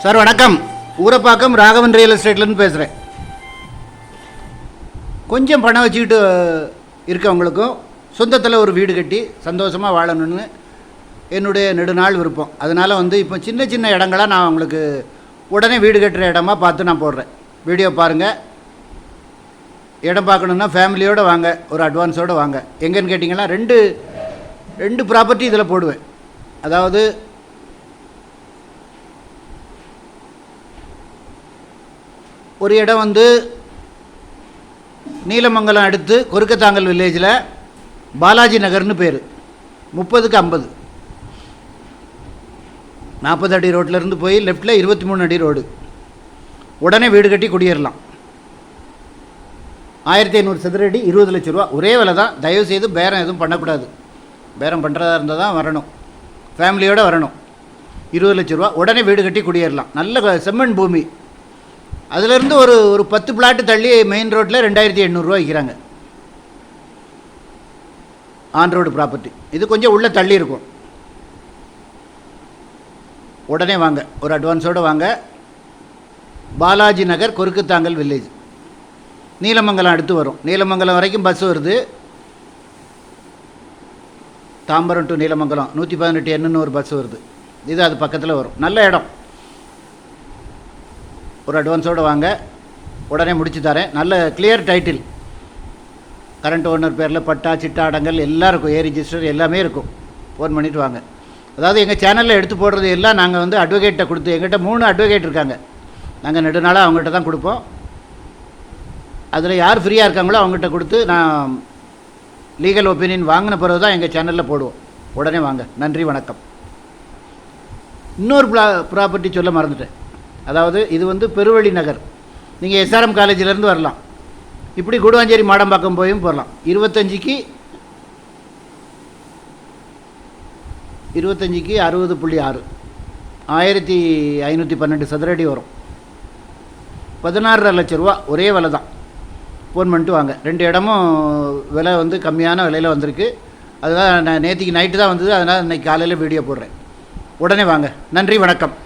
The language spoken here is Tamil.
சார் வணக்கம். ஊரப்பாக்கம் ராகவன் ரியல் எஸ்டேட்லேருந்து பேசுகிறேன். கொஞ்சம் பணம் வச்சுக்கிட்டு இருக்கவங்களுக்கும் சொந்தத்தில் ஒரு வீடு கட்டி சந்தோஷமாக வாழணும்னு என்னுடைய நெடுநாள் விருப்பம். அதனால் இப்போ சின்ன சின்ன இடங்களாக நான் உங்களுக்கு உடனே வீடு கட்டுற இடமா பார்த்து நான் போடுறேன். வீடியோ பாருங்கள். இடம் பார்க்கணுன்னா ஃபேமிலியோடு வாங்க, ஒரு அட்வான்ஸோடு வாங்க. எங்கேன்னு கேட்டிங்கன்னா ரெண்டு ப்ராப்பர்ட்டி இதில் போடுவேன். அதாவது ஒரு இடம் நீலமங்கலம் அடுத்து கொருக்கத்தாங்கல் வில்லேஜில் பாலாஜி நகர்னு பேர். 30க்கு 50, 40 அடி ரோட்டிலேருந்து போய் லெஃப்டில் 23 அடி ரோடு. உடனே வீடு கட்டி குடியேறலாம். 1500 சதுர அடி, 20 லட்ச ரூபா. ஒரே விலை தான். தயவுசெய்து பேரம் எதுவும் பண்ணக்கூடாது. பேரம் பண்ணுறதா இருந்தால் தான் வரணும், ஃபேமிலியோடு வரணும். 20 லட்ச ரூபா. உடனே வீடு கட்டி குடியேறலாம். நல்ல செம்மண் பூமி. அதிலேருந்து ஒரு 10 பிளாட்டு தள்ளி மெயின் ரோட்டில் 2800 ரூபா விற்கிறாங்க. On road property. இது கொஞ்சம் உள்ளே தள்ளி இருக்கும். உடனே வாங்க, ஒரு அட்வான்ஸோடு வாங்க. பாலாஜி நகர், கொருக்குத்தாங்கல் வில்லேஜ். நீலமங்கலம் அடுத்து வரும். நீலமங்கலம் வரைக்கும் பஸ் வருது. தாம்பரம் டு நீலமங்கலம் 118 என்னன்னு ஒரு பஸ் வருது. இது அது பக்கத்தில் வரும். நல்ல இடம். ஒரு அட்வான்ஸோடு வாங்க, உடனே முடிச்சு தரேன். நல்ல கிளியர் டைட்டில். கரண்ட் ஓனர் பேரில் பட்டா, சிட்டா, அடங்கல் எல்லாம் இருக்கும். ஏ ரிஜிஸ்டர் எல்லாமே இருக்கும். ஃபோன் பண்ணிவிட்டு வாங்க. அதாவது எங்கள் சேனலில் எடுத்து போடுறது எல்லாம் நாங்கள் அட்வொகேட்டை கொடுத்து, எங்கிட்ட 3 அட்வொகேட் இருக்காங்க. நாங்கள் நெடுநாளாக அவங்ககிட்ட தான் கொடுப்போம். அதில் யார் ஃப்ரீயாக இருக்காங்களோ அவங்ககிட்ட கொடுத்து நான் லீகல் ஒப்பீனியன் வாங்கின பிறகு தான் எங்கள் சேனலில் போடுவோம். உடனே வாங்க. நன்றி, வணக்கம். இன்னொரு ப்ராப்பர்ட்டி சொல்ல மறந்துட்டேன். அதாவது இது பெருவழி நகர். நீங்கள் எஸ்ஆர்எம் காலேஜிலேருந்து வரலாம். இப்படி கூடுவாஞ்சேரி மாடம்பாக்கம் போயும் போகலாம். 25க்கு 60.6, 1512 சதுரடி வரும். 16.5 லட்ச ரூபா. ஒரே விலை தான். ஃபோன் பண்ணிட்டு வாங்க. 2 இடமும் விலை கம்மியான விலையில் வந்திருக்கு. அதுதான் நான் நேற்றுக்கு நைட்டு தான் வந்தது. அதனால் இன்றைக்கி காலையில் வீடியோ போடுறேன். உடனே வாங்க. நன்றி, வணக்கம்.